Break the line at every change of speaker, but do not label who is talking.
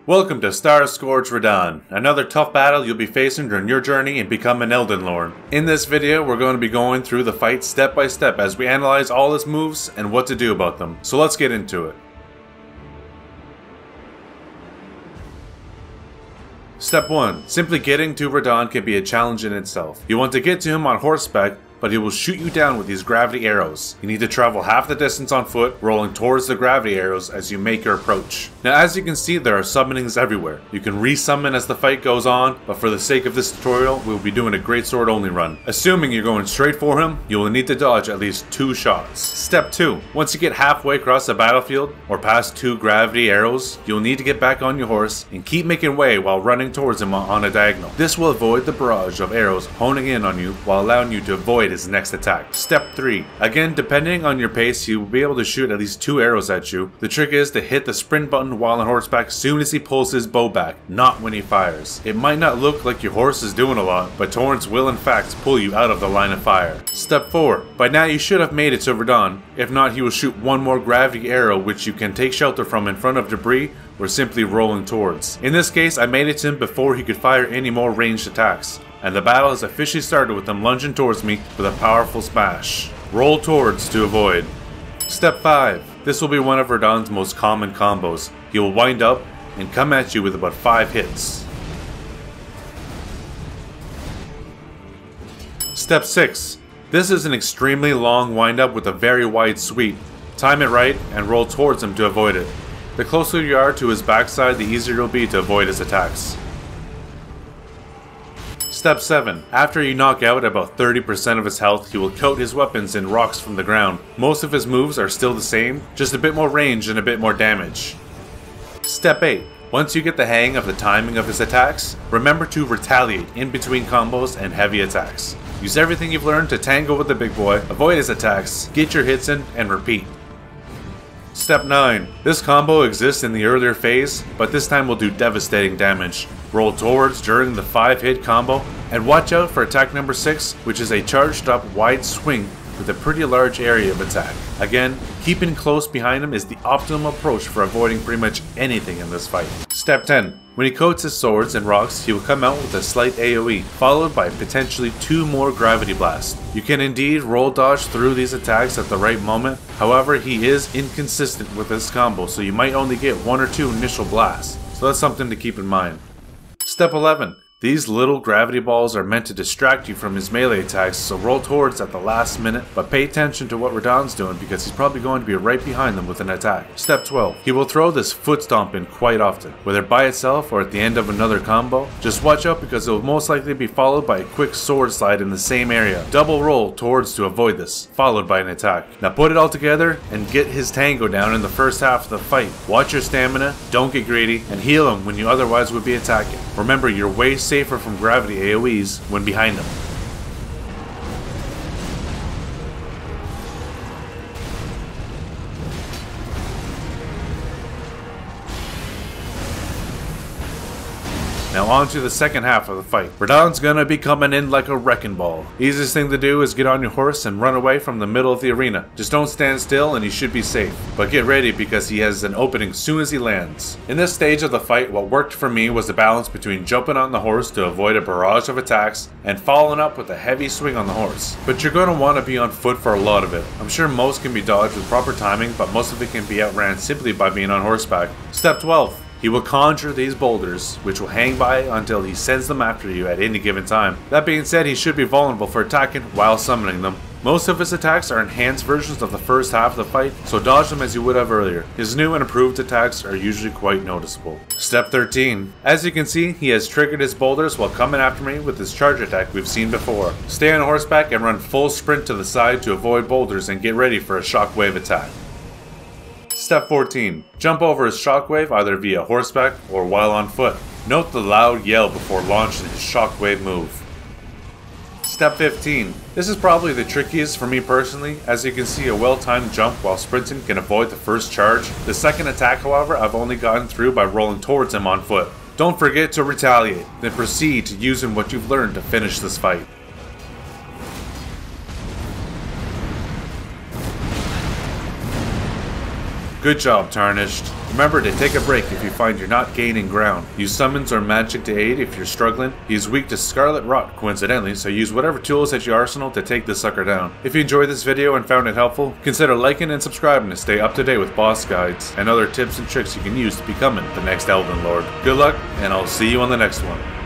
Welcome to Starscourge Radahn, another tough battle you'll be facing during your journey and become an Elden Lord. In this video, we're going to be going through the fight step by step as we analyze all his moves and what to do about them. So let's get into it. Step 1. Simply getting to Radahn can be a challenge in itself. You want to get to him on horseback, but he will shoot you down with these gravity arrows. You need to travel half the distance on foot, rolling towards the gravity arrows as you make your approach. Now as you can see, there are summonings everywhere. You can re-summon as the fight goes on, but for the sake of this tutorial, we will be doing a greatsword only run. Assuming you're going straight for him, you will need to dodge at least 2 shots. Step 2. Once you get halfway across the battlefield, or past 2 gravity arrows, you'll need to get back on your horse and keep making way while running towards him on a diagonal. This will avoid the barrage of arrows honing in on you while allowing you to avoid his next attack. Step 3. Again, depending on your pace, you will be able to shoot at least 2 arrows at you. The trick is to hit the sprint button while on horseback as soon as he pulls his bow back, not when he fires. It might not look like your horse is doing a lot, but torrents will in fact pull you out of the line of fire. Step 4. By now you should have made it to Radahn. If not, he will shoot one more gravity arrow which you can take shelter from in front of debris or simply rolling towards. In this case, I made it to him before he could fire any more ranged attacks, and the battle has officially started with him lunging towards me with a powerful smash. Roll towards to avoid. Step 5. This will be one of Radahn's most common combos. He will wind up and come at you with about 5 hits. Step 6. This is an extremely long wind up with a very wide sweep. Time it right and roll towards him to avoid it. The closer you are to his backside, the easier it will be to avoid his attacks. Step 7. After you knock out about 30% of his health, he will coat his weapons in rocks from the ground. Most of his moves are still the same, just a bit more range and a bit more damage. Step 8. Once you get the hang of the timing of his attacks, remember to retaliate in between combos and heavy attacks. Use everything you've learned to tango with the big boy, avoid his attacks, get your hits in, and repeat. Step 9. This combo exists in the earlier phase, but this time will do devastating damage. Roll towards during the 5-hit combo, and watch out for attack number 6, which is a charged up wide swing with a pretty large area of attack. Again, keeping close behind him is the optimal approach for avoiding pretty much anything in this fight. Step 10. When he coats his swords and rocks, he will come out with a slight AoE, followed by potentially 2 more gravity blasts. You can indeed roll dodge through these attacks at the right moment, however he is inconsistent with this combo, so you might only get 1 or 2 initial blasts, so that's something to keep in mind. Step 11. These little gravity balls are meant to distract you from his melee attacks, so roll towards at the last minute, but pay attention to what Radahn's doing because he's probably going to be right behind them with an attack. Step 12. He will throw this foot stomp in quite often, whether by itself or at the end of another combo. Just watch out because it will most likely be followed by a quick sword slide in the same area. Double roll towards to avoid this, followed by an attack. Now put it all together and get his tango down in the first half of the fight. Watch your stamina, don't get greedy, and heal him when you otherwise would be attacking. Remember, you're way safer from gravity AoEs when behind him. Now on to the second half of the fight. Radahn's gonna be coming in like a wrecking ball. Easiest thing to do is get on your horse and run away from the middle of the arena. Just don't stand still and you should be safe. But get ready because he has an opening as soon as he lands. In this stage of the fight, what worked for me was the balance between jumping on the horse to avoid a barrage of attacks and following up with a heavy swing on the horse. But you're gonna want to be on foot for a lot of it. I'm sure most can be dodged with proper timing, but most of it can be outran simply by being on horseback. Step 12. He will conjure these boulders, which will hang by until he sends them after you at any given time. That being said, he should be vulnerable for attacking while summoning them. Most of his attacks are enhanced versions of the first half of the fight, so dodge them as you would have earlier. His new and improved attacks are usually quite noticeable. Step 13. As you can see, he has triggered his boulders while coming after me with his charge attack we've seen before. Stay on horseback and run full sprint to the side to avoid boulders and get ready for a shockwave attack. Step 14. Jump over his shockwave either via horseback or while on foot. Note the loud yell before launching his shockwave move. Step 15. This is probably the trickiest for me personally. As you can see, a well-timed jump while sprinting can avoid the first charge. The second attack, however, I've only gotten through by rolling towards him on foot. Don't forget to retaliate, then proceed to using what you've learned to finish this fight. Good job, Tarnished. Remember to take a break if you find you're not gaining ground. Use summons or magic to aid if you're struggling. He's weak to Scarlet Rot, coincidentally, so use whatever tools at your arsenal to take this sucker down. If you enjoyed this video and found it helpful, consider liking and subscribing to stay up to date with boss guides and other tips and tricks you can use to becoming the next Elden Lord. Good luck, and I'll see you on the next one.